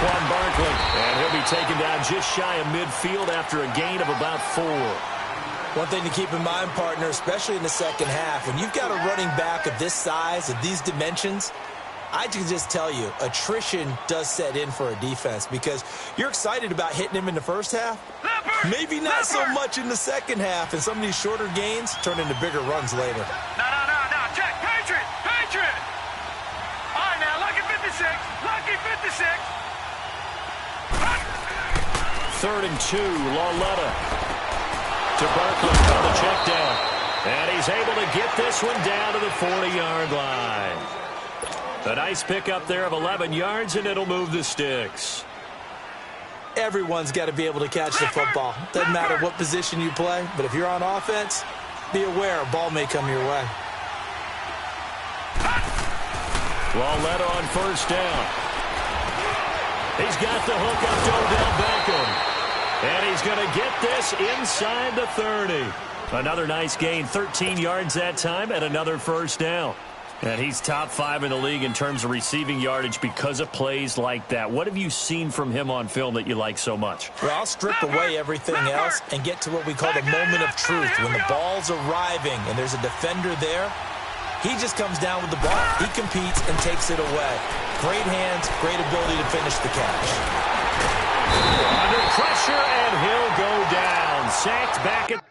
Saquon Barkley. And he'll be taken down just shy of midfield after a gain of about 4. One thing to keep in mind, partner, especially in the second half, when you've got a running back of this size, of these dimensions, I can just tell you, attrition does set in for a defense because you're excited about hitting him in the first half. Maybe not so much in the second half, and some of these shorter gains turn into bigger runs later. No. Check. Patriot. All right, now, lucky 56. Lucky 56. 3rd and 2, Lauletta to Barkley on the check down. And he's able to get this one down to the 40-yard line. A nice pickup there of 11 yards, and it'll move the sticks. Everyone's got to be able to catch the football. Doesn't matter what position you play, but if you're on offense, be aware a ball may come your way. Lauletta on 1st down. He's got the hook up to Odell Beckham. And he's going to get this inside the 30. Another nice gain, 13 yards that time, and another 1st down. And he's top 5 in the league in terms of receiving yardage because of plays like that. What have you seen from him on film that you like so much? Well, I'll strip away everything else and get to what we call the moment of truth. When the ball's arriving and there's a defender there, he just comes down with the ball. He competes and takes it away. Great hands, great ability to finish the catch. Under pressure, and he'll go down. Sacked back at...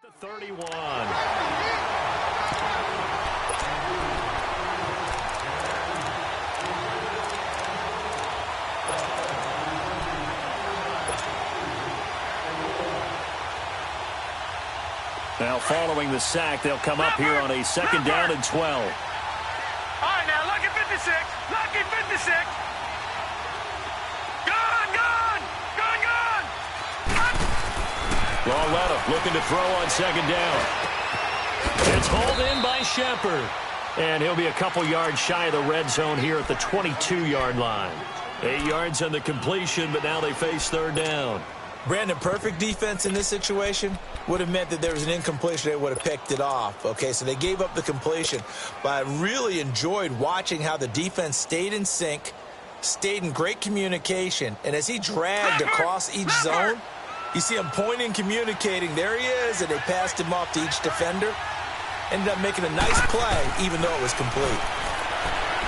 The 31. Now following the sack, they'll come up here on a 2nd down and 12. All right, now, lucky 56. Lucky 56. Lauletta looking to throw on 2nd down. It's hauled in by Shepard. And he'll be a couple yards shy of the red zone here at the 22-yard line. 8 yards on the completion, but now they face 3rd down. Brandon, perfect defense in this situation would have meant that there was an incompletion. They would have picked it off. Okay, so they gave up the completion. But I really enjoyed watching how the defense stayed in sync, stayed in great communication. And as he dragged across each zone, you see him pointing, communicating. There he is, and they passed him off to each defender. Ended up making a nice play, even though it was complete.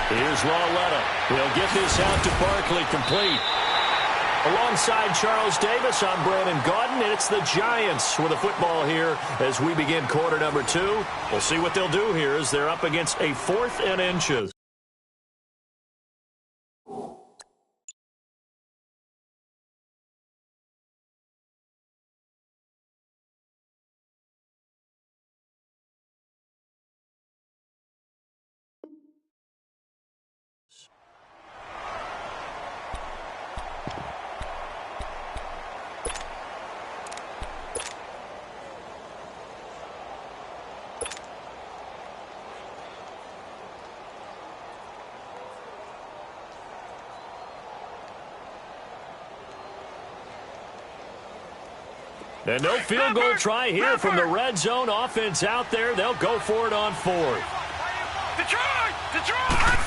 Here's Lauletta. He'll get this out to Barkley, complete. Alongside Charles Davis, I'm Brandon Gaudin, and it's the Giants with a football here as we begin quarter number 2. We'll see what they'll do here as they're up against a 4th and inches. And no field goal try here from the red zone offense out there. They'll go for it on fourth. Detroit! Detroit!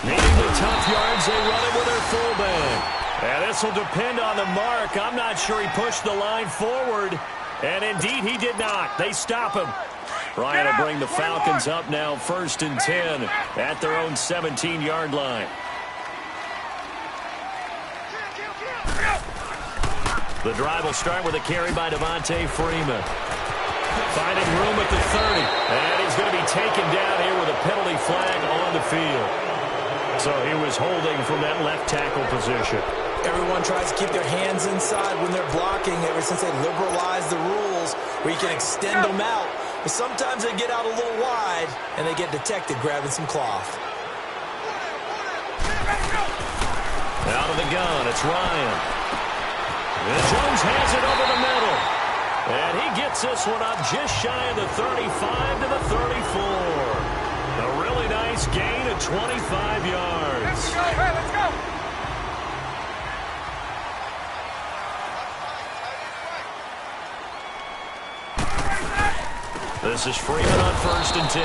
Needing the tough yards, they run it with their fullback. And this will depend on the mark. I'm not sure he pushed the line forward. And indeed, he did not. They stop him. Ryan will bring the Falcons up now 1st and 10 at their own 17-yard line. The drive will start with a carry by Devontae Freeman. Finding room at the 30. And he's going to be taken down here with a penalty flag on the field. So he was holding from that left tackle position. Everyone tries to keep their hands inside when they're blocking ever since they liberalized the rules where you can extend them out. But sometimes they get out a little wide and they get detected grabbing some cloth. Out of the gun, it's Ryan. And Jones has it over the middle. And he gets this one up just shy of the 35 to the 34. A really nice gain of 25 yards. Let's go, hey, let's go! This is Freeman on 1st and 10.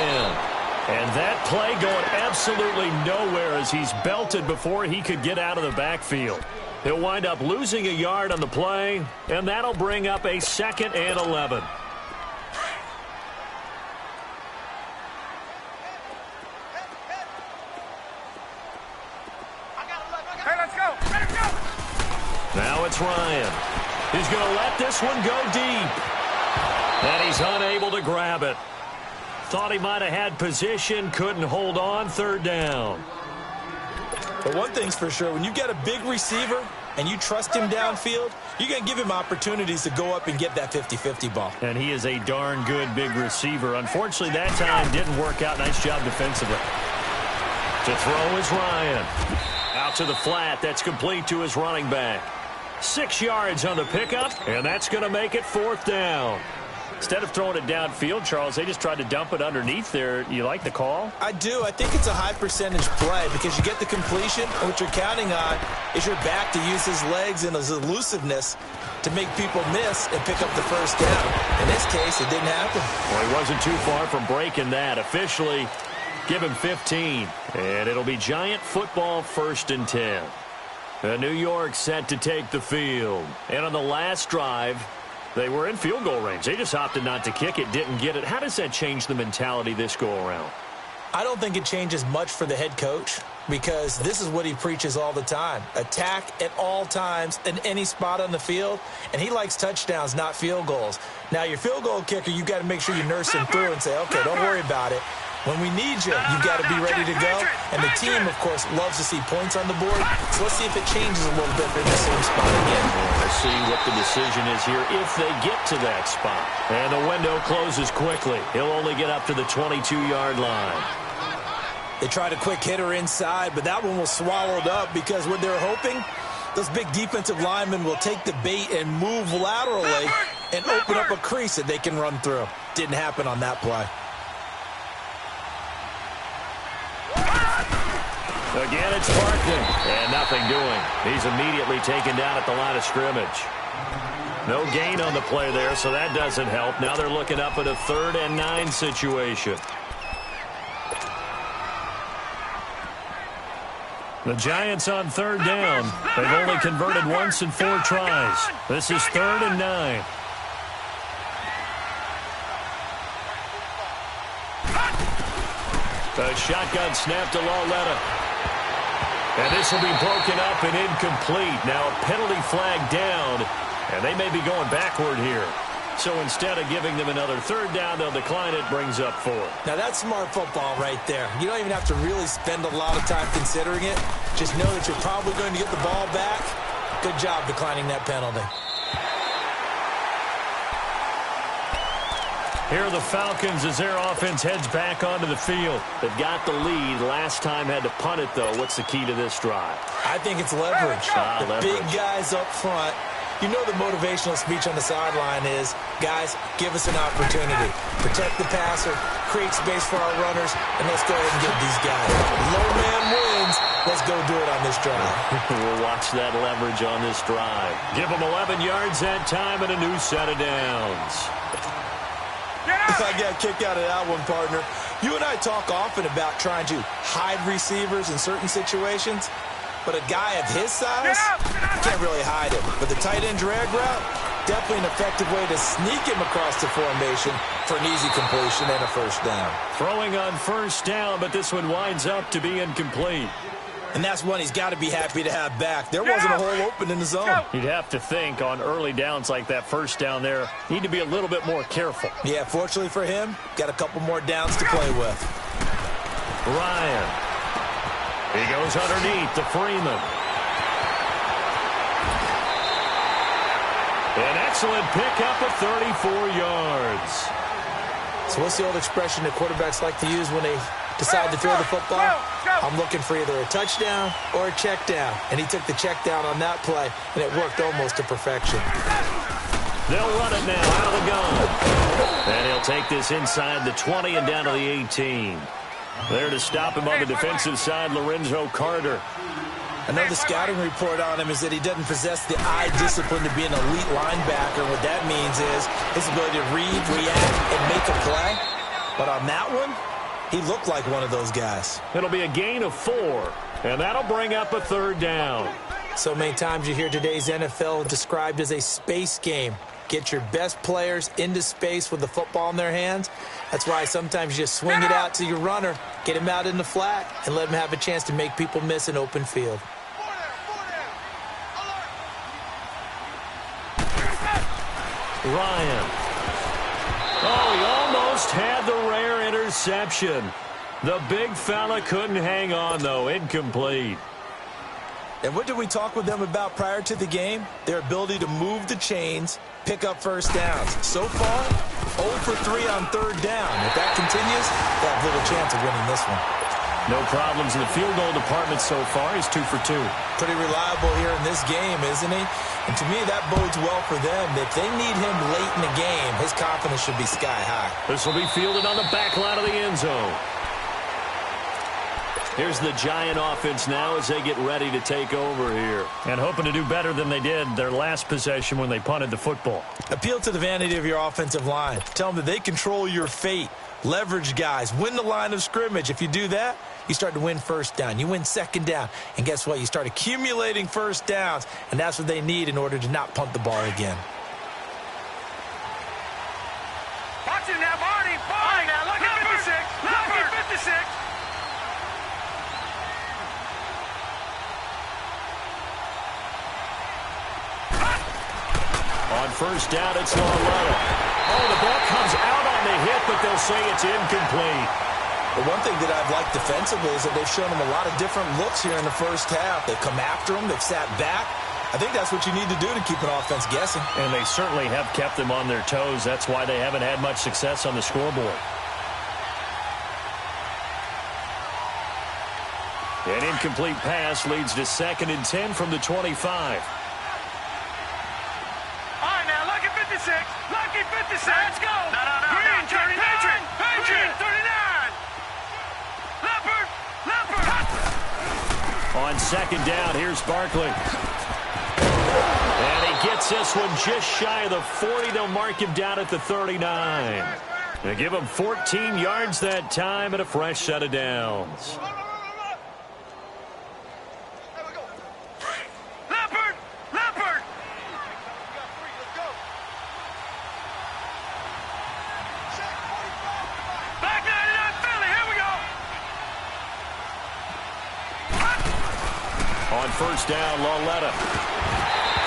And that play going absolutely nowhere as he's belted before he could get out of the backfield. He'll wind up losing a yard on the play, and that'll bring up a 2nd and 11. Hey, let's go! Let's go! Now it's Ryan. He's going to let this one go deep. And he's unable to grab it. Thought he might have had position, couldn't hold on, 3rd down. But one thing's for sure, when you get a big receiver and you trust him downfield, you're going to give him opportunities to go up and get that 50-50 ball. And he is a darn good big receiver. Unfortunately, that time didn't work out. Nice job defensively. To throw is Ryan. Out to the flat. That's complete to his running back. 6 yards on the pickup, and that's going to make it 4th down. Instead of throwing it downfield, Charles, they just tried to dump it underneath there. You like the call? I do. I think it's a high percentage play because you get the completion, and what you're counting on is your back to use his legs and his elusiveness to make people miss and pick up the 1st down. In this case, it didn't happen. Well, he wasn't too far from breaking that. Officially, give him 15. And it'll be Giant football 1st and 10. New York set to take the field. And on the last drive, they were in field goal range. They just opted not to kick it, didn't get it. How does that change the mentality this go-around? I don't think it changes much for the head coach because this is what he preaches all the time. Attack at all times in any spot on the field, and he likes touchdowns, not field goals. Now, your field goal kicker, you've got to make sure you nurse him through and say, okay, don't worry about it. When we need you, you've got to be ready to go. And the team, of course, loves to see points on the board. So let's see if it changes a little bit in the same spot again. Let's see what the decision is here if they get to that spot. And the window closes quickly. He'll only get up to the 22-yard line. They tried a quick hitter inside, but that one was swallowed up because what they're hoping, those big defensive linemen will take the bait and move laterally and open up a crease that they can run through. Didn't happen on that play. Again, it's Parkman, and nothing doing. He's immediately taken down at the line of scrimmage. No gain on the play there, so that doesn't help. Now they're looking up at a 3rd and 9 situation. The Giants on 3rd down. They've only converted once in 4 tries. This is 3rd and 9. A shotgun snap to Lauletta. And this will be broken up and incomplete. Now a penalty flag down, and they may be going backward here. So instead of giving them another 3rd down, they'll decline it, brings up 4. Now that's smart football right there. You don't even have to really spend a lot of time considering it. Just know that you're probably going to get the ball back. Good job declining that penalty. Here are the Falcons as their offense heads back onto the field. They've got the lead. Last time had to punt it, though. What's the key to this drive? I think it's leverage. The leverage. Big guys up front. You know the motivational speech on the sideline is, guys, give us an opportunity. Protect the passer, create space for our runners, and let's go ahead and get these guys. Low man wins. Let's go do it on this drive. We'll watch that leverage on this drive. Give them 11 yards that time and a new set of downs. I got a kick out of that one, partner. You and I talk often about trying to hide receivers in certain situations, but a guy of his size, you can't really hide him. But the tight end drag route, definitely an effective way to sneak him across the formation for an easy completion and a first down. Throwing on first down, but this one winds up to be incomplete. And that's one he's got to be happy to have back. There wasn't a hole open in the zone. You'd have to think on early downs like that first down there, need to be a little bit more careful. Yeah, fortunately for him, got a couple more downs to play with. Ryan. He goes underneath to Freeman. An excellent pickup of 34 yards. So what's the old expression that quarterbacks like to use when they decide to throw the football? I'm looking for either a touchdown or a check down. And he took the check down on that play, and it worked almost to perfection. They'll run it now out of the gun. And he'll take this inside the 20 and down to the 18. There to stop him on the defensive side, Lorenzo Carter. I know the scouting report on him is that he doesn't possess the eye discipline to be an elite linebacker. What that means is his ability to read, react, and make a play. But on that one, he looked like one of those guys. It'll be a gain of 4, and that'll bring up a third down. So many times you hear today's NFL described as a space game. Get your best players into space with the football in their hands. That's why sometimes you just swing it out to your runner, get him out in the flat, and let him have a chance to make people miss an open field. Ryan. Oh, he almost had the rare interception. The big fella couldn't hang on, though. Incomplete. And what did we talk with them about prior to the game? Their ability to move the chains, pick up first downs. So far, 0 for 3 on third down. If that continues, they have little chance of winning this one. No problems in the field goal department so far. He's 2 for 2. Pretty reliable here in this game, isn't he? And to me, that bodes well for them. If they need him late in the game, his confidence should be sky high. This will be fielded on the back line of the end zone. Here's the Giant offense now as they get ready to take over here. And hoping to do better than they did their last possession when they punted the football. Appeal to the vanity of your offensive line. Tell them that they control your fate. Leverage guys. Win the line of scrimmage. If you do that, you start to win first down. You win second down. And guess what? You start accumulating first downs. And that's what they need in order to not punt the ball again. Watch it now, Barney. Barney now, look at 56. Look at 56. On first down, it's Lauletta. Oh, the ball comes out on the hit, but they'll say it's incomplete. The one thing that I've liked defensively is that they've shown them a lot of different looks here in the first half. They've come after them. They've sat back. I think that's what you need to do to keep an offense guessing. And they certainly have kept them on their toes. That's why they haven't had much success on the scoreboard. An incomplete pass leads to 2nd and 10 from the 25. Lucky 56. Let's go. No. Green, 39. Patriot, 39. Leopard. On 2nd down, here's Barkley. And he gets this one just shy of the 40. They'll mark him down at the 39. They give him 14 yards that time and a fresh set of downs. On first down, Lauletta.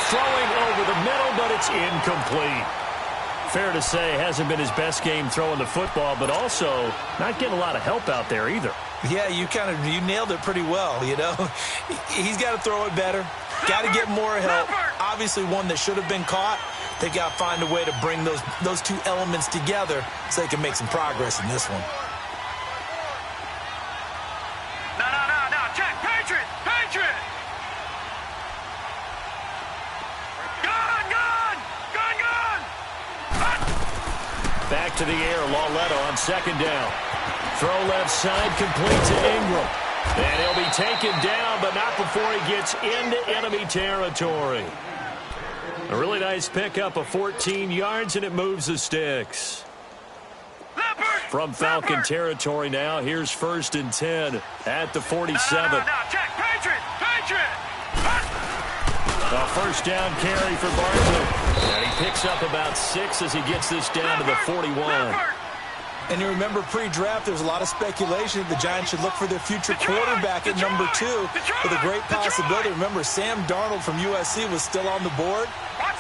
Throwing over the middle, but it's incomplete. Fair to say, hasn't been his best game throwing the football, but also not getting a lot of help out there either. Yeah, you nailed it pretty well, you know. He's got to throw it better. Got to get more help. Obviously one that should have been caught. They got to find a way to bring those two elements together so they can make some progress in this one. No. Check. Patriot. Gun. Back to the air, Lauletta on 2nd down. Throw left side, complete to Ingram. And he'll be taken down, but not before he gets into enemy territory. A really nice pickup of 14 yards, and it moves the sticks. From Falcon territory now, here's 1st and 10 at the 47. Now, check. Patriot! A first down carry for Barkley. And he picks up about 6 as he gets this down to the 41. And you remember pre-draft, there was a lot of speculation that the Giants should look for their future quarterback at number 2 with a great possibility. Remember, Sam Darnold from USC was still on the board,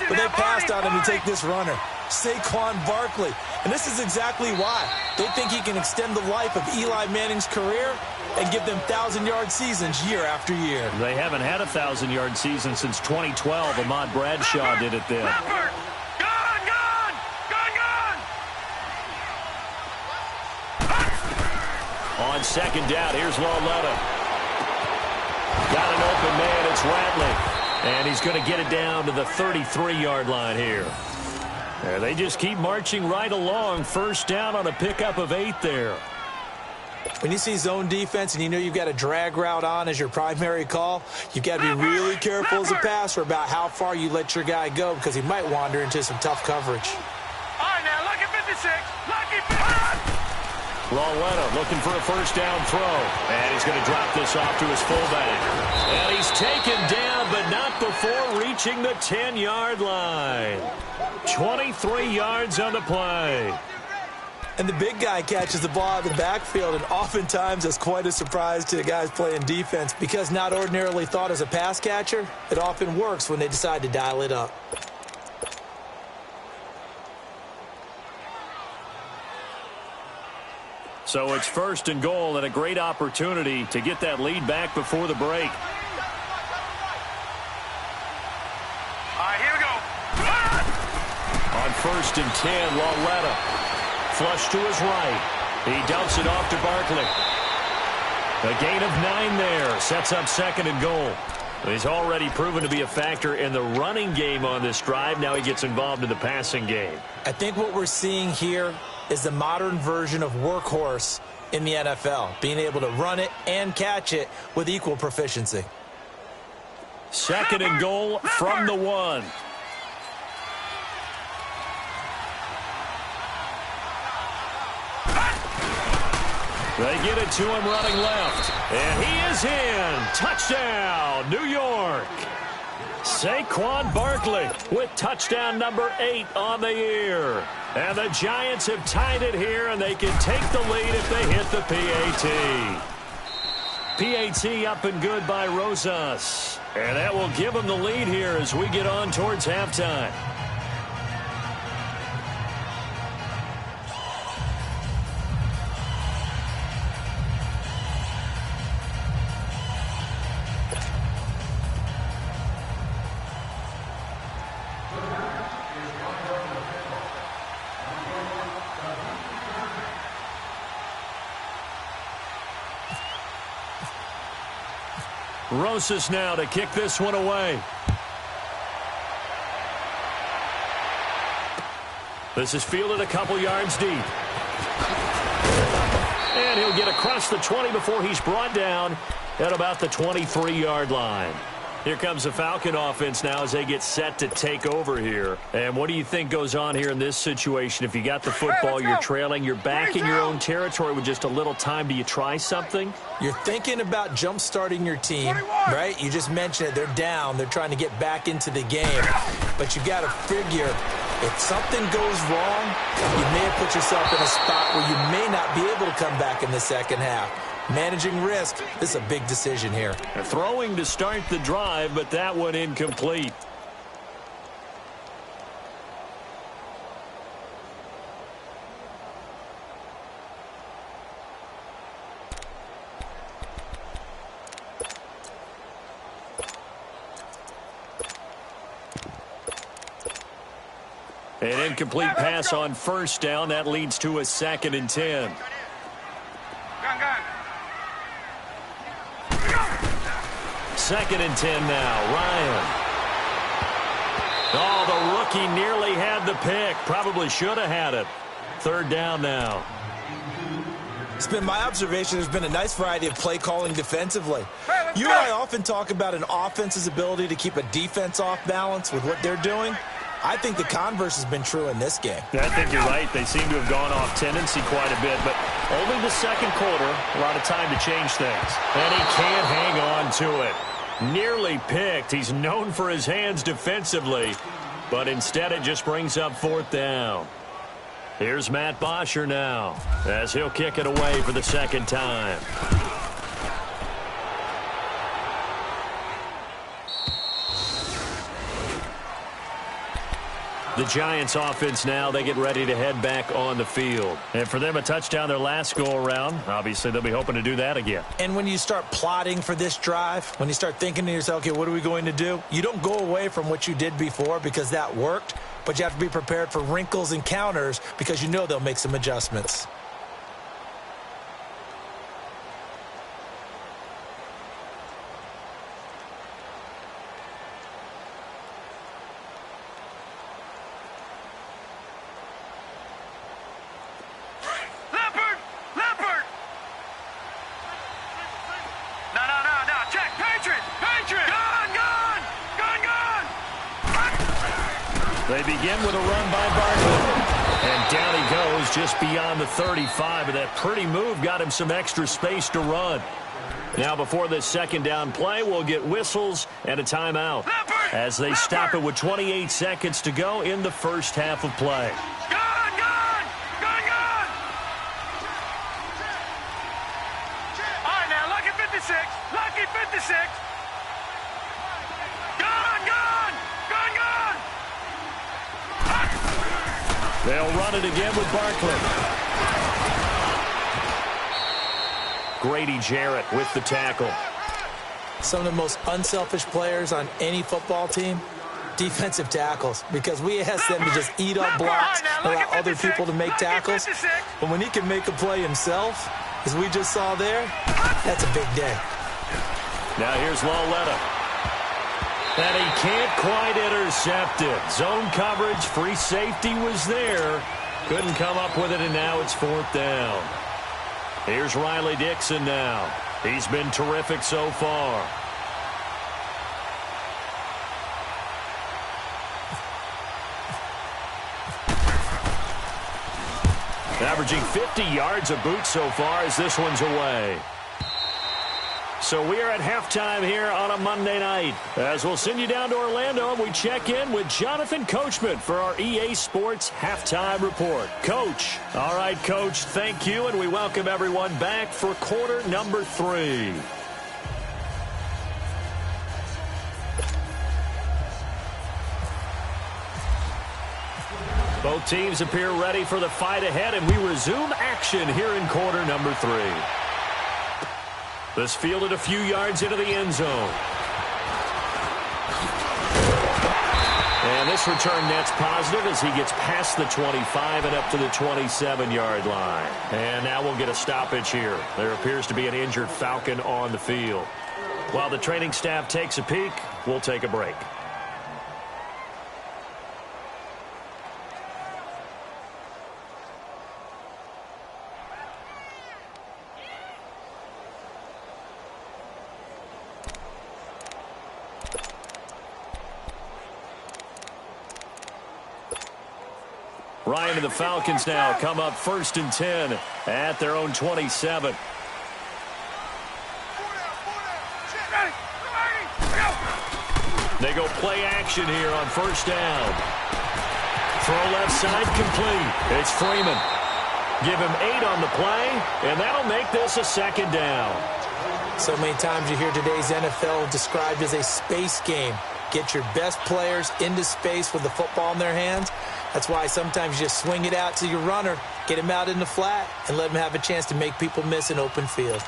but they passed on him to take this runner, Saquon Barkley. And this is exactly why. They think he can extend the life of Eli Manning's career and give them 1,000-yard seasons year after year. They haven't had a 1,000-yard season since 2012. Ahmad Bradshaw did it then. On 2nd down, here's Lauletta. Got an open man, it's Ratley. And he's going to get it down to the 33-yard line here. And they just keep marching right along. First down on a pickup of 8 there. When you see zone defense and you know you've got a drag route on as your primary call, you've got to be really careful as a passer about how far you let your guy go because he might wander into some tough coverage. All right, now, lucky 56. Lucky 56. Lauletta looking for a first down throw. And he's going to drop this off to his fullback. And he's taken down, but not before reaching the 10-yard line. 23 yards on the play. And the big guy catches the ball out of the backfield, and oftentimes it's quite a surprise to the guys playing defense because not ordinarily thought as a pass catcher, it often works when they decide to dial it up. So it's 1st and goal and a great opportunity to get that lead back before the break. All right, here we go. On 1st and 10, Lauletta. Flush to his right. He dumps it off to Barkley. A gain of 9 there. Sets up 2nd and goal. He's already proven to be a factor in the running game on this drive. Now he gets involved in the passing game. I think what we're seeing here is the modern version of workhorse in the NFL, being able to run it and catch it with equal proficiency. 2nd and goal from the 1. They get it to him running left. And he is in. Touchdown, New York. Saquon Barkley with touchdown number 8 on the year. And the Giants have tied it here, and they can take the lead if they hit the PAT. PAT up and good by Rosas. And that will give them the lead here as we get on towards halftime. Rosas now to kick this one away. This is fielded a couple yards deep. And he'll get across the 20 before he's brought down at about the 23-yard line. Here comes the Falcon offense now as they get set to take over here. And what do you think goes on here in this situation? If you got the football, you're trailing, you're back in your own territory with just a little time. Do you try something? You're thinking about jump-starting your team, right? You just mentioned it. They're down. They're trying to get back into the game. But you got to figure, if something goes wrong, you may have put yourself in a spot where you may not be able to come back in the second half. Managing risk, this is a big decision here. Throwing to start the drive, but that one incomplete. An incomplete pass on first down. That leads to a 2nd and 10. Gun. 2nd and 10 now. Ryan. Oh, the rookie nearly had the pick. Probably should have had it. 3rd down now. It's been my observation there's been a nice variety of play calling defensively. Hey, let's You go. and I often talk about an offense's ability to keep a defense off balance with what they're doing. I think the converse has been true in this game. I think you're right. They seem to have gone off tendency quite a bit, but only the second quarter, a lot of time to change things. And he can't hang on to it. Nearly picked. He's known for his hands defensively, but instead it just brings up fourth down. Here's Matt Bosher now, as he'll kick it away for the second time. The Giants offense now, they get ready to head back on the field. And for them, a touchdown their last go-around. Obviously, they'll be hoping to do that again. And when you start plotting for this drive, when you start thinking to yourself, okay, what are we going to do? You don't go away from what you did before because that worked, but you have to be prepared for wrinkles and counters because you know they'll make some adjustments. They begin with a run by Barkley. And down he goes just beyond the 35. And that pretty move got him some extra space to run. Now before this second down play, we'll get whistles and a timeout as they stop it with 28 seconds to go in the first half of play. All right, now, lucky 56. Lucky 56. They'll run it again with Barkley. Grady Jarrett with the tackle. Some of the most unselfish players on any football team, defensive tackles, because we ask them to just eat up blocks and allow other people to make tackles. But when he can make a play himself, as we just saw there, that's a big day. Now here's Lawletta. And he can't quite intercept it. Zone coverage, free safety was there. Couldn't come up with it, and now it's fourth down. Here's Riley Dixon now. He's been terrific so far. Averaging 50 yards a boot so far as this one's away. So we are at halftime here on a Monday night. As we'll send you down to Orlando, and we check in with Jonathan Coachman for our EA Sports Halftime Report. Coach. All right, Coach, thank you, and we welcome everyone back for quarter number 3. Both teams appear ready for the fight ahead, and we resume action here in quarter number 3. This fielded a few yards into the end zone. And this return net's positive as he gets past the 25 and up to the 27-yard line. And now we'll get a stoppage here. There appears to be an injured Falcon on the field. While the training staff takes a peek, we'll take a break. Ryan and the Falcons now come up 1st and 10 at their own 27. They go play action here on 1st down. Throw left side complete. It's Freeman. Give him 8 on the play, and that'll make this a 2nd down. So many times you hear today's NFL described as a space game. Get your best players into space with the football in their hands. That's why sometimes you just swing it out to your runner, get him out in the flat, and let him have a chance to make people miss an open field.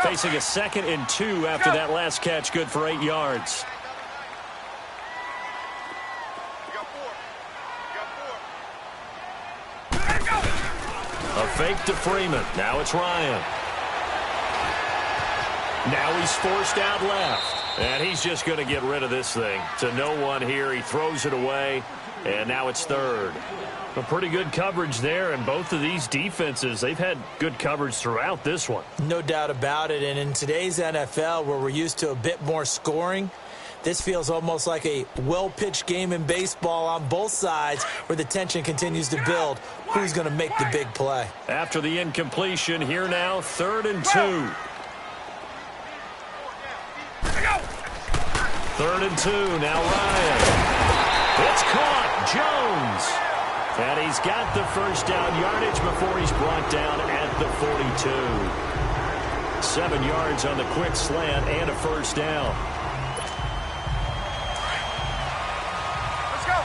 Facing a 2nd and 2 after that last catch, good for 8 yards. A fake to Freeman. Now it's Ryan. Now he's forced out left. And he's just going to get rid of this thing. To no one here. He throws it away. And now it's third. A pretty good coverage there, and both of these defenses, they've had good coverage throughout this one. No doubt about it, and in today's NFL, where we're used to a bit more scoring, this feels almost like a well-pitched game in baseball on both sides where the tension continues to build. Who's going to make the big play? After the incompletion, here now, 3rd and 2. 3rd and 2, now Ryan. It's caught, Jones. And he's got the first down yardage before he's brought down at the 42. 7 yards on the quick slant and a first down. Let's go.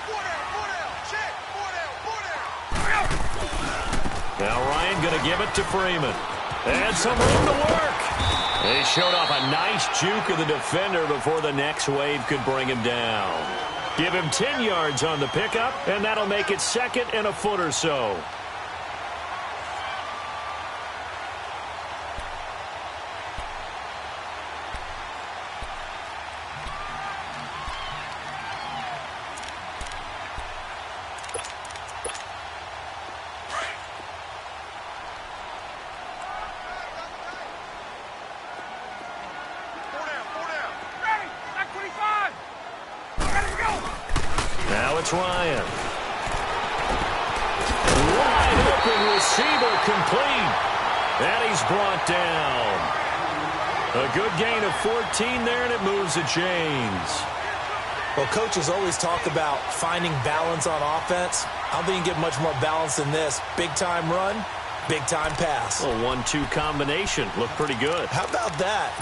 Four down, check, four down. Now Ryan going to give it to Freeman. And some room to work. He showed off a nice juke of the defender before the next wave could bring him down. Give him 10 yards on the pickup, and that'll make it 2nd and a foot or so. Now it's Ryan. Wide open receiver complete. And he's brought down. A good gain of 14 there, and it moves the chains. Well, coaches always talk about finding balance on offense. I don't think you can get much more balance than this. Big-time run, big-time pass. A 1-2 combination. Looked pretty good. How about that?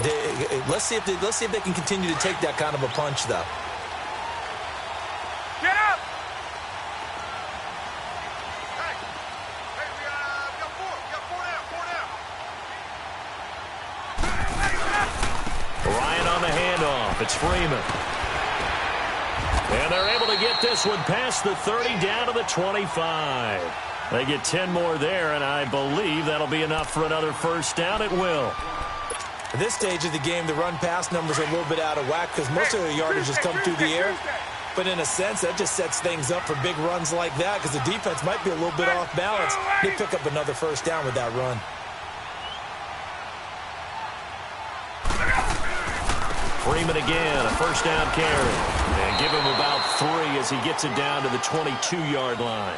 Let's see if they can continue to take that kind of a punch, though. Get up! Ryan on the handoff. It's Freeman. And they're able to get this one past the 30 down to the 25. They get 10 more there, and I believe that'll be enough for another first down. It will. At this stage of the game, the run-pass numbers are a little bit out of whack because most of the yardage has come through the air. But in a sense, that just sets things up for big runs like that because the defense might be a little bit off balance. They pick up another first down with that run. Freeman again, a first down carry. And give him about 3 as he gets it down to the 22-yard line.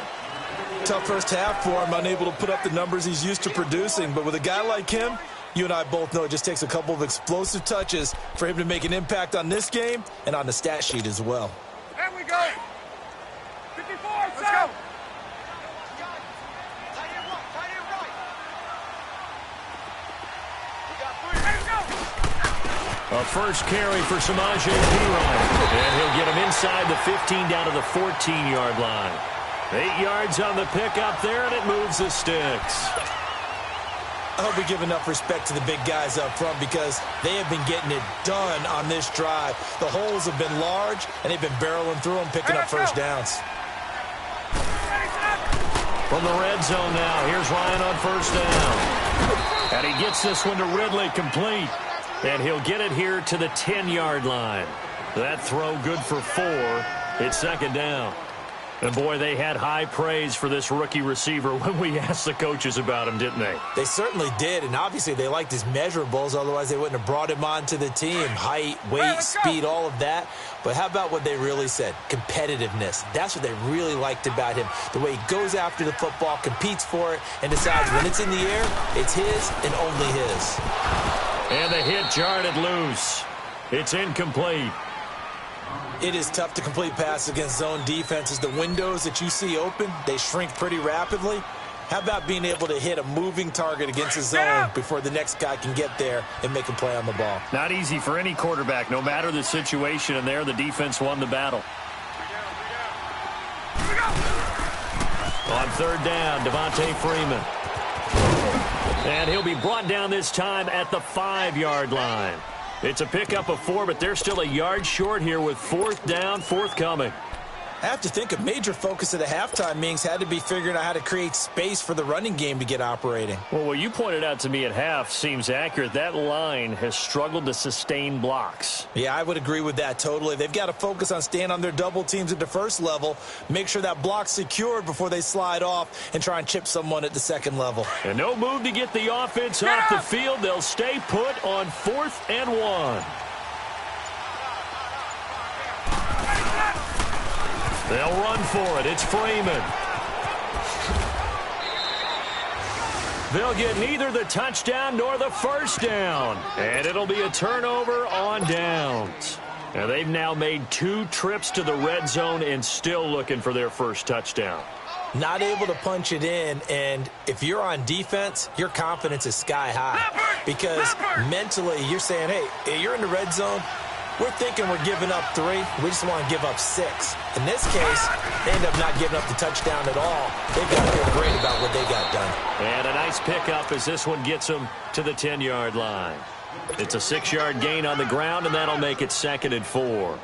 Tough first half for him, unable to put up the numbers he's used to producing. But with a guy like him, you and I both know it just takes a couple of explosive touches for him to make an impact on this game and on the stat sheet as well. There we go. 54, let's go. A first carry for Samaje Perine. And he'll get him inside the 15 down to the 14-yard line. 8 yards on the pickup there, and it moves the sticks. I hope we give enough respect to the big guys up front because they have been getting it done on this drive. The holes have been large, and they've been barreling through them, picking up first downs. From the red zone now, here's Ryan on first down. And he gets this one to Ridley complete. And he'll get it here to the 10-yard line. That throw good for 4. It's second down. And, boy, they had high praise for this rookie receiver when we asked the coaches about him, didn't they? They certainly did, and obviously they liked his measurables. Otherwise, they wouldn't have brought him onto the team. Height, weight, speed, all of that. But how about what they really said? Competitiveness. That's what they really liked about him. The way he goes after the football, competes for it, and decides when it's in the air, it's his and only his. And the hit jarred it loose. It's incomplete. It is tough to complete passes against zone defenses. The windows that you see open, they shrink pretty rapidly. How about being able to hit a moving target against a zone before the next guy can get there and make a play on the ball? Not easy for any quarterback, no matter the situation, and there the defense won the battle. On third down, Devontae Freeman. And he'll be brought down this time at the 5-yard line. It's a pickup of 4, but they're still a yard short here with fourth down forthcoming. I have to think a major focus of the halftime meetings had to be figuring out how to create space for the running game to get operating. Well, what you pointed out to me at half seems accurate. That line has struggled to sustain blocks. Yeah, I would agree with that totally. They've got to focus on staying on their double teams at the first level, make sure that block's secured before they slide off and try and chip someone at the second level. And no move to get the offense off the field. They'll stay put on 4th and 1. They'll run for it. It's Freeman. They'll get neither the touchdown nor the first down. And it'll be a turnover on downs. And they've now made 2 trips to the red zone and still looking for their first touchdown. Not able to punch it in, and if you're on defense, your confidence is sky high. Because mentally, you're saying, hey, you're in the red zone. We're thinking we're giving up 3. We just want to give up 6. In this case, they end up not giving up the touchdown at all. They've got to feel great about what they got done. And a nice pickup as this one gets them to the 10-yard line. It's a 6-yard gain on the ground, and that'll make it 2nd and 4.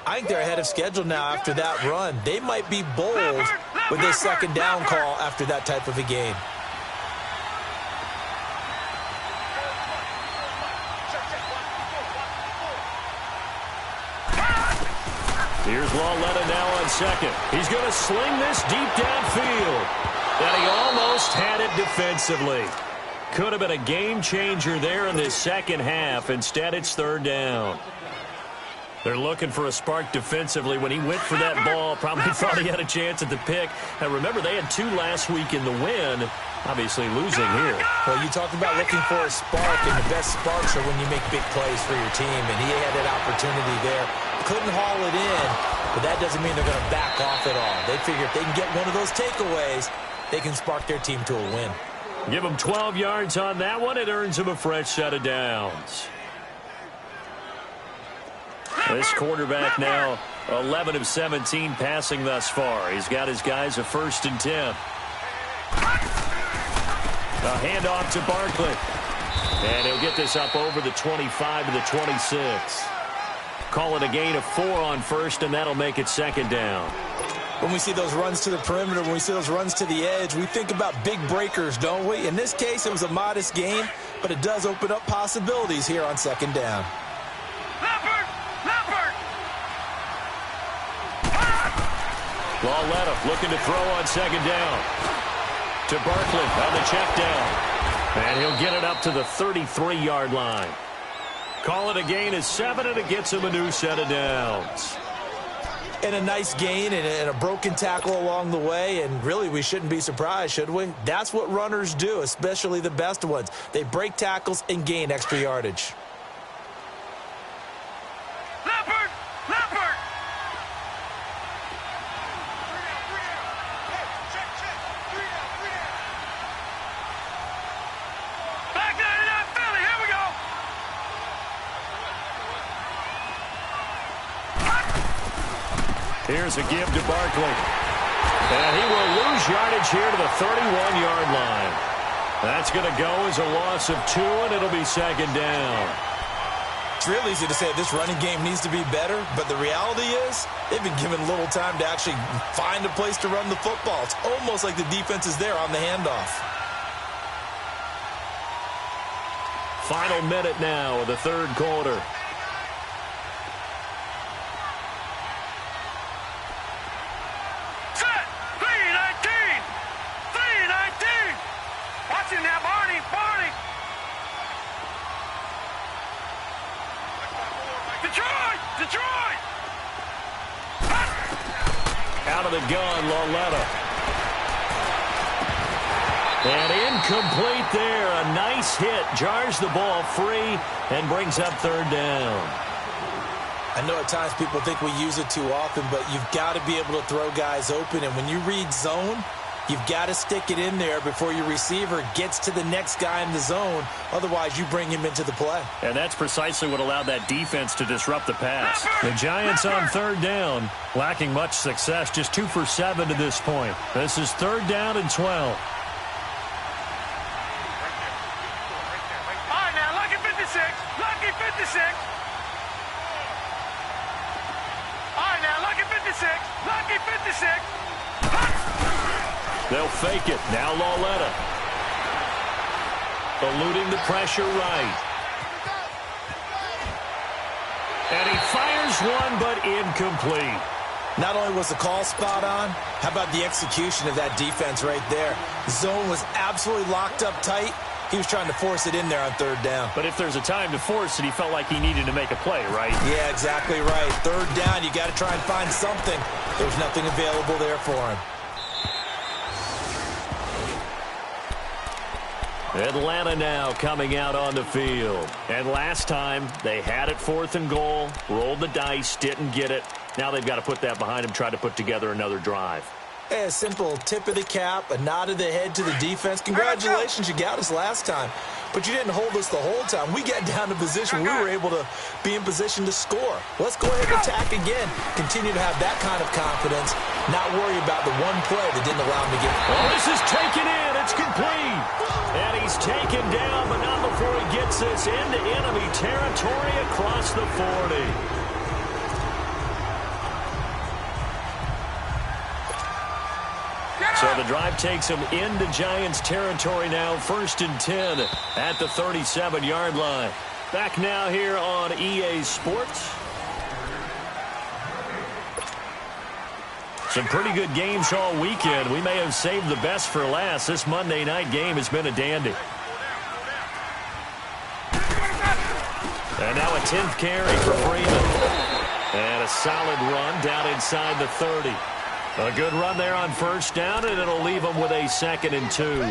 I think they're ahead of schedule now after that run. They might be bold with their second down call after that type of a game. Here's Lauletta now on second. He's going to sling this deep downfield. And he almost had it defensively. Could have been a game changer there in this second half. Instead, it's 3rd down. They're looking for a spark defensively. When he went for that ball, probably thought he had a chance at the pick. Now, remember, they had 2 last week in the win. Obviously losing here. Well, you talked about looking for a spark, and the best sparks are when you make big plays for your team. And he had that opportunity there. Couldn't haul it in, but that doesn't mean they're going to back off at all. They figure if they can get one of those takeaways, they can spark their team to a win. Give them 12 yards on that one. It earns them a fresh set of downs. This quarterback now 11 of 17 passing thus far. He's got his guys a 1st and 10. A handoff to Barkley. And he'll get this up over the 25 to the 26. Call it a gain of 4 on 1st, and that'll make it 2nd down. When we see those runs to the perimeter, when we see those runs to the edge, we think about big breakers, don't we? In this case, it was a modest gain, but it does open up possibilities here on 2nd down. Lauletta looking to throw on 2nd down. To Barkley on the check down. And he'll get it up to the 33-yard line. Call it a gain of 7, and it gets him a new set of downs. And a nice gain and a broken tackle along the way, and really we shouldn't be surprised, should we? That's what runners do, especially the best ones. They break tackles and gain extra yardage. Here's a give to Barkley. And he will lose yardage here to the 31-yard line. That's going to go as a loss of 2, and it'll be 2nd down. It's real easy to say this running game needs to be better, but the reality is they've been given little time to actually find a place to run the football. It's almost like the defense is there on the handoff. Final minute now of the 3rd quarter. Detroit! Out of the gun, Lauletta. And incomplete there. A nice hit. Jars the ball free and brings up 3rd down. I know at times people think we use it too often, but you've got to be able to throw guys open. And when you read zone, you've got to stick it in there before your receiver gets to the next guy in the zone. Otherwise, you bring him into the play. And that's precisely what allowed that defense to disrupt the pass. The Giants on 3rd down, lacking much success, just 2 for 7 to this point. This is 3rd down and 12. All right, now, lucky 56. Lucky 56. All right, now, lucky 56. 56. Lucky 56. They'll fake it. Now Lauletta. Eluding the pressure right. And he fires one, but incomplete. Not only was the call spot on, how about the execution of that defense right there? The zone was absolutely locked up tight. He was trying to force it in there on third down. But if there's a time to force it, he felt like he needed to make a play, right? Yeah, exactly right. Third down, you got to try and find something. There's nothing available there for him. Atlanta now coming out on the field. And last time, they had it 4th and goal, rolled the dice, didn't get it. Now they've got to put that behind them, try to put together another drive. Hey, a simple tip of the cap, a nod of the head to the defense. Congratulations, you got us last time. But you didn't hold us the whole time. We got down to position. We were able to be in position to score. Let's go ahead and attack again. Continue to have that kind of confidence. Not worry about the one play that didn't allow him to get. Oh, this is taken in. It's complete. And he's taken down, but not before he gets this into enemy territory across the 40. So the drive takes him into Giants territory now. 1st and 10 at the 37-yard line. Back now here on EA Sports. Some pretty good games all weekend. We may have saved the best for last. This Monday night game has been a dandy. And now a 10th carry for Freeman. And a solid run down inside the 30. A good run there on 1st down, and it'll leave them with a 2nd and 2.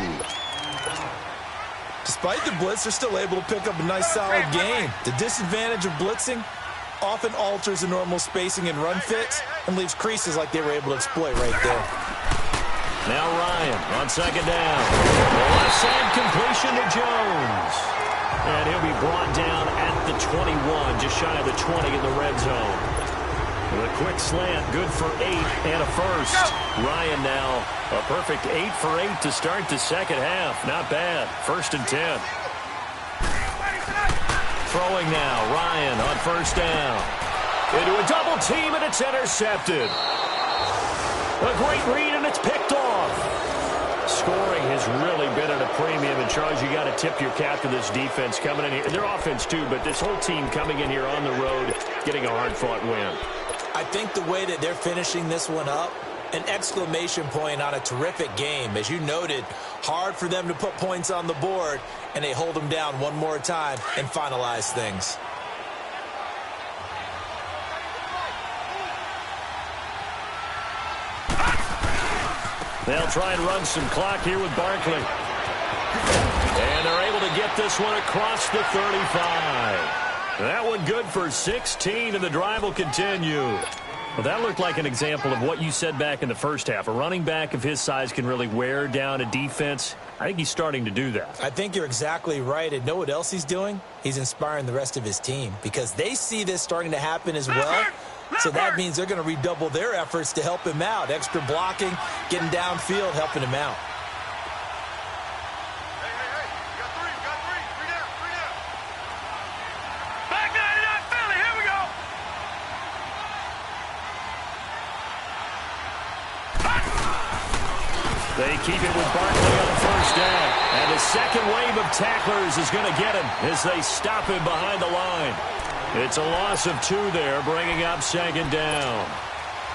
Despite the blitz, they're still able to pick up a nice, solid game. The disadvantage of blitzing often alters the normal spacing and run fits and leaves creases like they were able to exploit right there. Now Ryan on 2nd down. Left side completion to Jones. And he'll be brought down at the 21, just shy of the 20 in the red zone. With a quick slant, good for 8 and a first. Ryan now a perfect 8 for 8 to start the second half. Not bad. 1st and 10. Throwing now, Ryan on 1st down. Into a double team, and it's intercepted. A great read, and it's picked off. Scoring has really been at a premium, and Charles, you got to tip your cap to this defense coming in here. Their offense too, but this whole team coming in here on the road, getting a hard-fought win. I think the way that they're finishing this one up, an exclamation point on a terrific game. As you noted, hard for them to put points on the board, and they hold them down one more time and finalize things. They'll try and run some clock here with Barkley. And they're able to get this one across the 35. That one good for 16, and the drive will continue. Well, that looked like an example of what you said back in the first half. A running back of his size can really wear down a defense. I think he's starting to do that. I think you're exactly right. And know what else he's doing? He's inspiring the rest of his team because they see this starting to happen as well. So that means they're going to redouble their efforts to help him out. Extra blocking, getting downfield, helping him out. They keep it with Barkley on 1st down. And the second wave of tacklers is going to get him as they stop him behind the line. It's a loss of 2 there, bringing up 2nd down.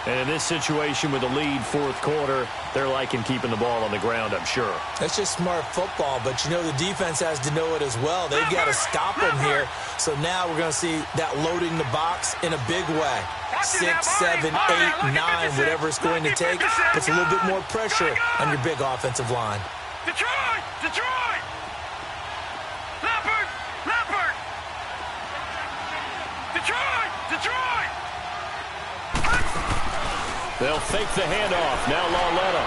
And in this situation with the lead 4th quarter, they're liking keeping the ball on the ground, I'm sure. That's just smart football, but you know the defense has to know it as well. They've got to stop him here. So now we're going to see that loading the box in a big way. 6, 7, 8, 9, whatever it's going to take, puts a little bit more pressure on your big offensive line. Detroit! Detroit! Leopard! Leopard! Detroit! Detroit! They'll fake the handoff. Now Lauletta.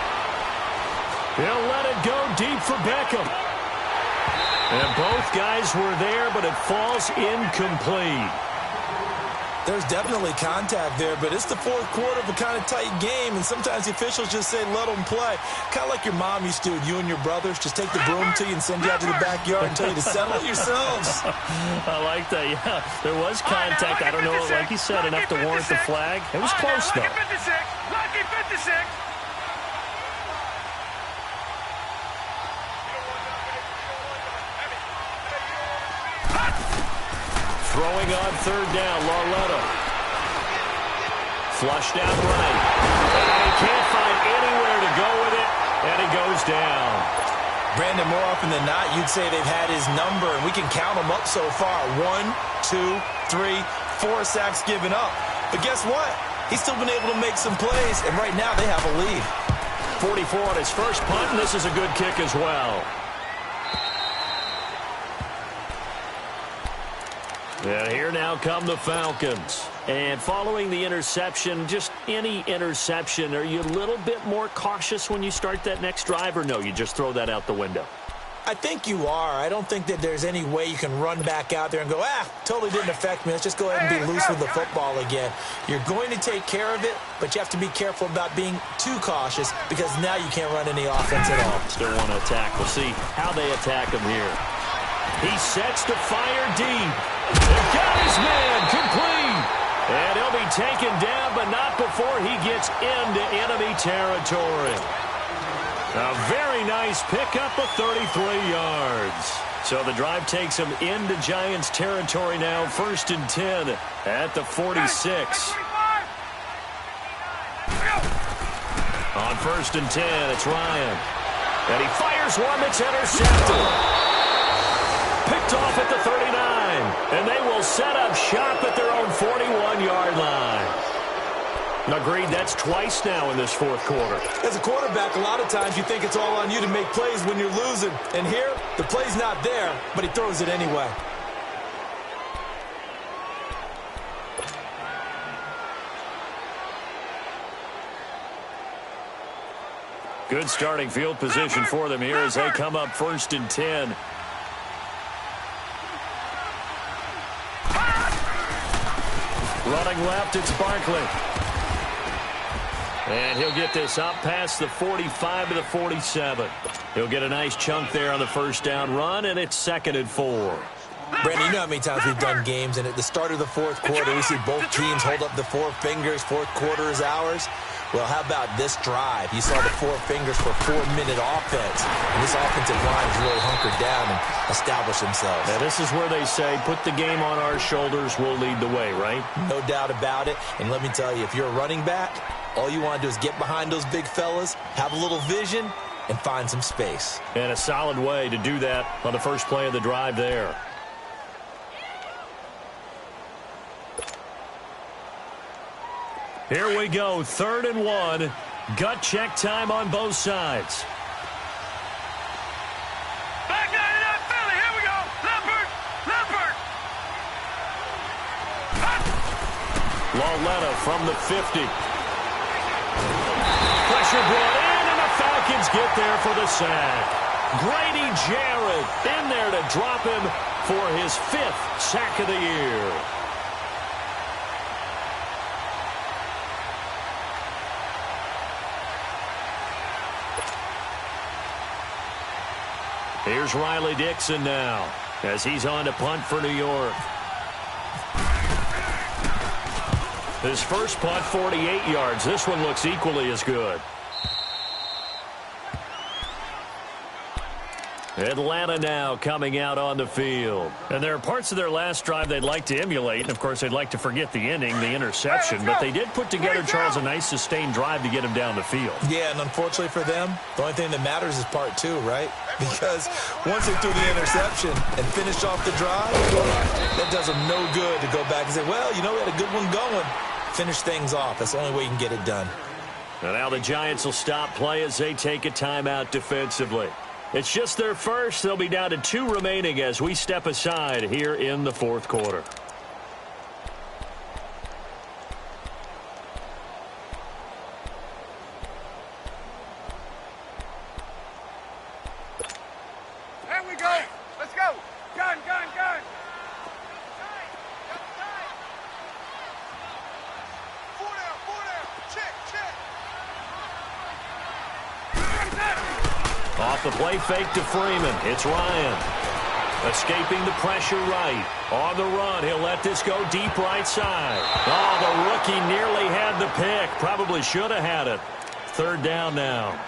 He'll let it go deep for Beckham. And both guys were there, but it falls incomplete. There's definitely contact there, but it's the fourth quarter of a kind of tight game, and sometimes the officials just say, let them play. Kind of like your mom used to with you and your brothers. Just take the broom to you and send you out to the backyard and tell you to settle it yourselves. I like that, yeah. There was contact. I don't know, like you said, enough to warrant the flag. It was close, though. Lucky 56. Throwing on third down, Lauletta. Flushed out right. And he can't find anywhere to go with it, and he goes down. Brandon, more often than not, you'd say they've had his number, and we can count them up so far. 1, 2, 3, 4 sacks given up. But guess what? He's still been able to make some plays, and right now they have a lead. 44 on his first punt, and this is a good kick as well. And here now come the Falcons. And following the interception, just any interception, are you a little bit more cautious when you start that next drive, or no, you just throw that out the window? I think you are. I don't think that there's any way you can run back out there and go, totally didn't affect me. Let's just go ahead and be loose with the football again. You're going to take care of it, but you have to be careful about being too cautious because now you can't run any offense at all. Still want to attack. We'll see how they attack him here. He sets to fire deep. They've got his man complete. And he'll be taken down, but not before he gets into enemy territory. A very nice pickup of 33 yards. So the drive takes him into Giants territory now. 1st and 10 at the 46. On 1st and 10, it's Ryan. And he fires one that's intercepted. Picked off at the 39. And they will set up shop at their own 41-yard line. Agreed, that's twice now in this fourth quarter. As a quarterback, a lot of times you think it's all on you to make plays when you're losing. And here, the play's not there, but he throws it anyway. Good starting field position for them here as they come up 1st and 10. Running left, it's Barkley. And he'll get this up past the 45 to the 47. He'll get a nice chunk there on the first down run, and it's 2nd and 4. Brandon, you know how many times we've done games, and at the start of the fourth quarter, we see both teams hold up the four fingers, fourth quarter is ours. Well, how about this drive? You saw the four fingers for 4-minute offense, and this offensive line has really hunkered down and established themselves. Now, this is where they say, put the game on our shoulders, we'll lead the way, right? No doubt about it, and let me tell you, if you're a running back, all you want to do is get behind those big fellas, have a little vision, and find some space. And a solid way to do that on the first play of the drive there. Here we go, 3rd and 1. Gut check time on both sides. Back nine it up, Philly. Here we go. Leopard. Lauletta from the 50. Pressure brought in, and the Falcons get there for the sack. Grady Jarrett in there to drop him for his 5th sack of the year. Here's Riley Dixon now as he's on to punt for New York. His first punt, 48 yards. This one looks equally as good. Atlanta now coming out on the field. And there are parts of their last drive they'd like to emulate. And, of course, they'd like to forget the ending, the interception. But they did put together, Charles, a nice sustained drive to get him down the field. Yeah, and unfortunately for them, the only thing that matters is part 2, right? Because once they threw the interception and finished off the drive, that does them no good to go back and say, well, you know, we had a good one going. Finish things off. That's the only way you can get it done. And now the Giants will stop play as they take a timeout defensively. It's just their first. They'll be down to 2 remaining as we step aside here in the fourth quarter. There we go. Let's go. Gun. The play fake to Freeman. It's Ryan. Escaping the pressure right. On the run, he'll let this go deep right side. Oh, the rookie nearly had the pick. Probably should have had it. Third down now.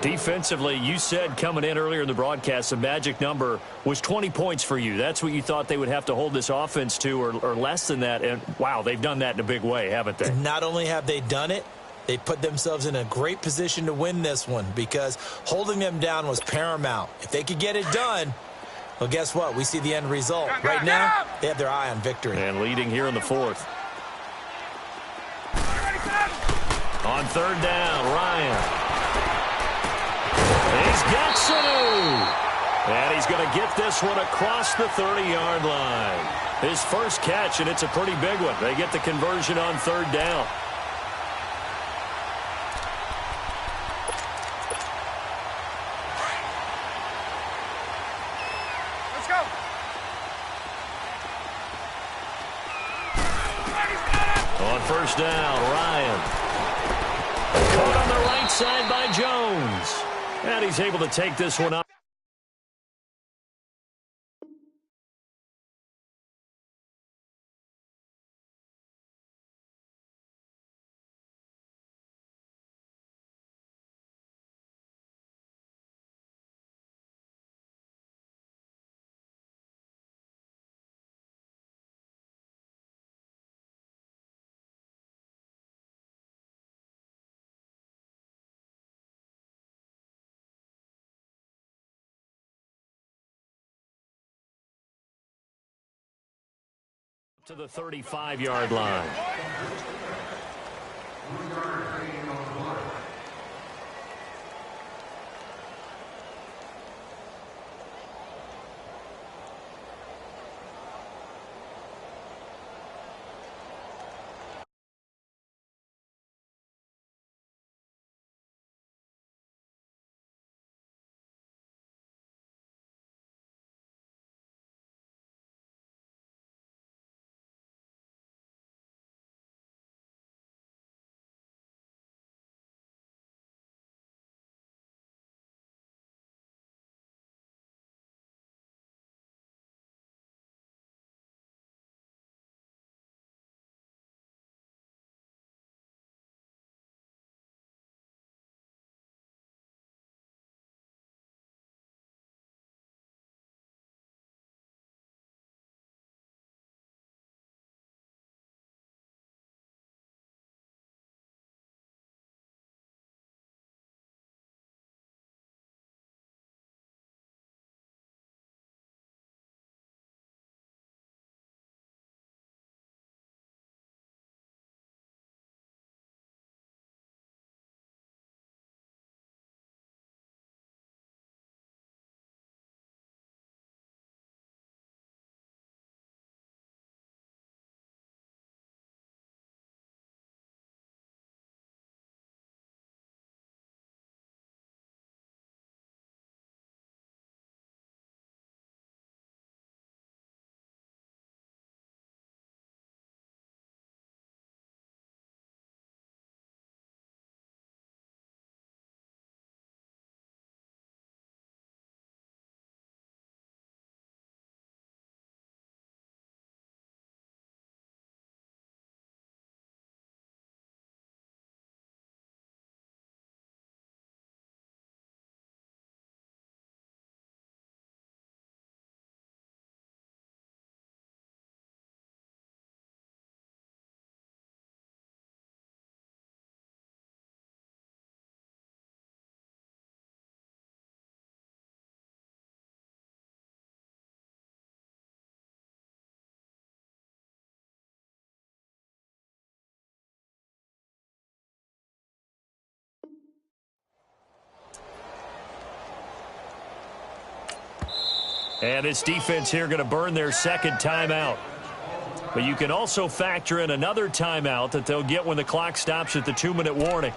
Defensively, you said coming in earlier in the broadcast, the magic number was 20 points for you. That's what you thought they would have to hold this offense to, or less than that. And, wow, they've done that in a big way, haven't they? Not only have they done it, they put themselves in a great position to win this one because holding them down was paramount. If they could get it done, well, guess what? We see the end result. Right now, they have their eye on victory. And leading here in the fourth. On third down, Ryan. He's got Sanu. And he's going to get this one across the 30-yard line. His first catch, and it's a pretty big one. They get the conversion on third down. Let's go. On first down, Ryan. Caught on the right side by Jones. And he's able to take this one up. To the 35-yard line. And this defense here going to burn their second timeout. But you can also factor in another timeout that they'll get when the clock stops at the 2-minute warning.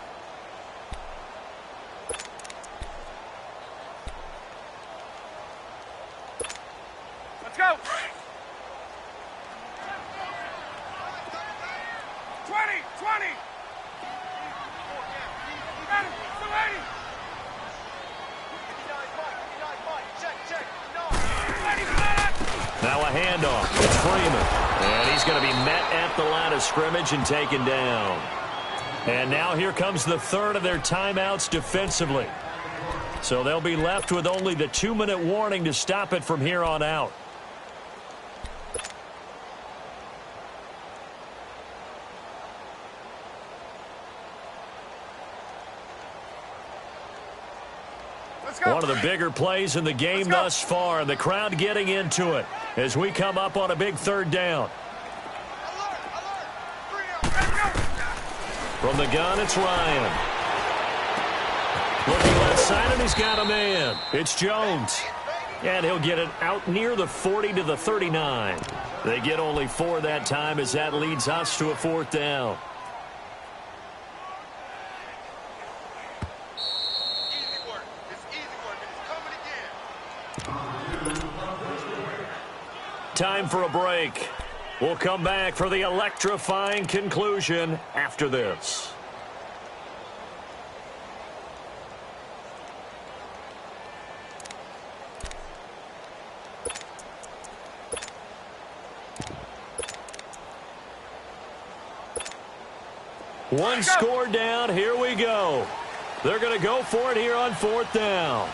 Let's go. 20, 20. 280. handoff. It's Freeman. And he's going to be met at the line of scrimmage and taken down. And now here comes the third of their timeouts defensively. So they'll be left with only the 2-minute warning to stop it from here on out. One of the bigger plays in the game thus far, and the crowd getting into it as we come up on a big third down. From the gun, it's Ryan. Looking left side, and he's got a man. It's Jones. And he'll get it out near the 40 to the 39. They get only 4 that time as that leads us to a 4th down. Time for a break. We'll come back for the electrifying conclusion after this. One score down. Here we go. They're going to go for it here on 4th down.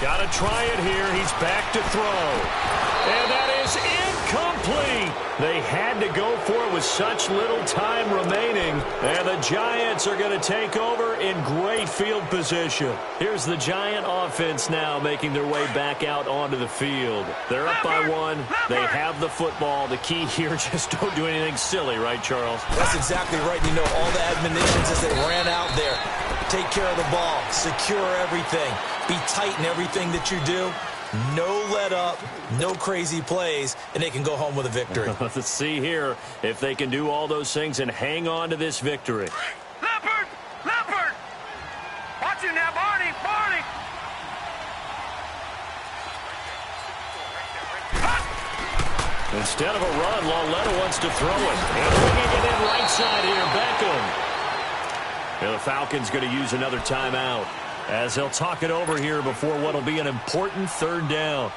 Got to try it here. He's back to throw. And that is incomplete. They had to go for it with such little time remaining. And the Giants are going to take over in great field position. Here's the Giant offense now making their way back out onto the field. They're up by 1. They have the football. The key here, just don't do anything silly, right, Charles? That's exactly right. You know, all the admonitions as they ran out there. Take care of the ball. Secure everything. Be tight in everything that you do. No let up, no crazy plays, and they can go home with a victory. Let's see here if they can do all those things and hang on to this victory. Leopard! Leopard! Watch it now, Barney! Barney! Instead of a run, Lauletta wants to throw it. And bringing it in right side here, Beckham. And the Falcons going to use another timeout as they'll talk it over here before what will be an important 3rd down.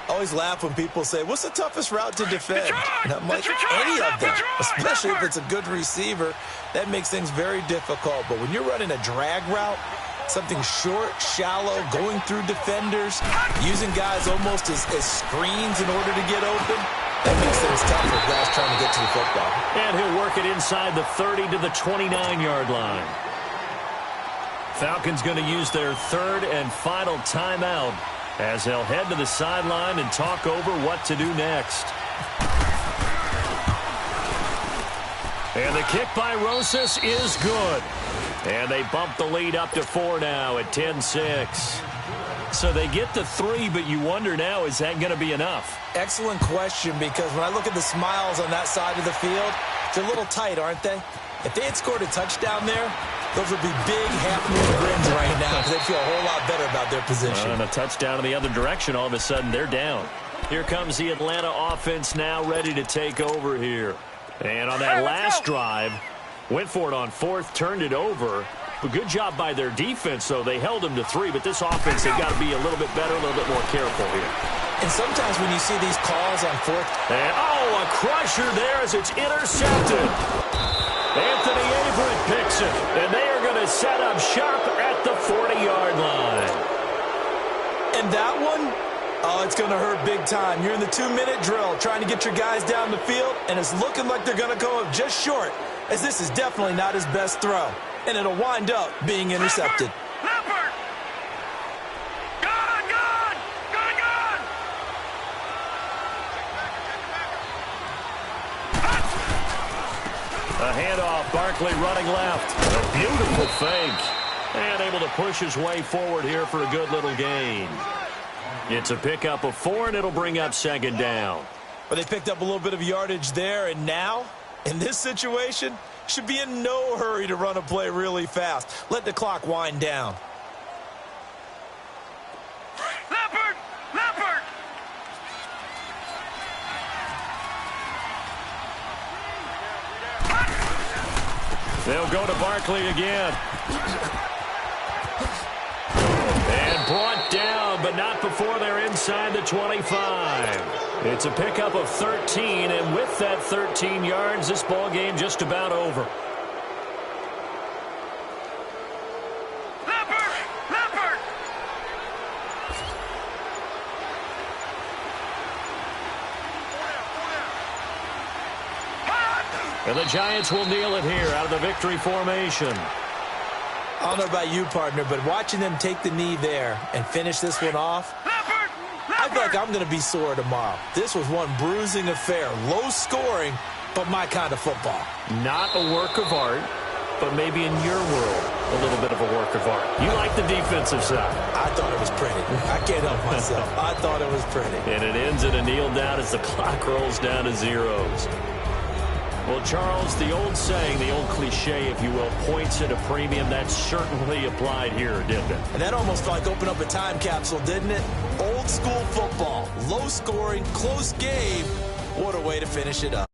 I always laugh when people say, what's the toughest route to defend? And I'm like, any of them, especially if it's a good receiver. That makes things very difficult. But when you're running a drag route, something short, shallow, going through defenders, using guys almost as screens in order to get open, that makes things tough for guys trying to get to the football. And he'll work it inside the 30 to the 29-yard line. Falcons going to use their 3rd and final timeout as they'll head to the sideline and talk over what to do next. And the kick by Rosas is good. And they bump the lead up to 4 now at 10-6. So they get the 3, but you wonder now, is that going to be enough? Excellent question, because when I look at the smiles on that side of the field, they're a little tight, aren't they? If they had scored a touchdown there, those would be big half-moon grins right now because they'd feel a whole lot better about their position. And a touchdown in the other direction, all of a sudden they're down. Here comes the Atlanta offense now ready to take over here. And on that last drive, went for it on 4th, turned it over. But good job by their defense, though. They held them to 3, but this offense, they've got to be a little bit better, a little bit more careful here. And sometimes when you see these calls on 4th. And, oh, a crusher there as it's intercepted. Anthony Averett picks it, and they are going to set up shop at the 40-yard line. And that one, oh, it's going to hurt big time. You're in the 2-minute drill trying to get your guys down the field, and it's looking like they're going to go up just short, as this is definitely not his best throw. And it'll wind up being intercepted. Leopard! Gone! Gone! Gone! Gone! A handoff, Barkley running left. A beautiful fake. And able to push his way forward here for a good little gain. It's a pickup of 4, and it'll bring up 2nd down. But they picked up a little bit of yardage there, and now, in this situation, should be in no hurry to run a play really fast. Let the clock wind down. Leopard! Leopard! They'll go to Barkley again. before they're inside the 25. It's a pickup of 13, and with that 13 yards, this ball game just about over. And the Giants will kneel it here out of the victory formation. I don't know about you, partner, but watching them take the knee there and finish this one off, I feel like I'm going to be sore tomorrow. This was one bruising affair. Low scoring, but my kind of football. Not a work of art, but maybe in your world, a little bit of a work of art. You like the defensive side. I thought it was pretty. I can't help myself. I thought it was pretty. And it ends in a kneel down as the clock rolls down to zeros. Well, Charles, the old saying, the old cliche, if you will, points at a premium, that certainly applied here, didn't it? And that almost felt like opened up a time capsule, didn't it? Old school football, low scoring, close game. What a way to finish it up.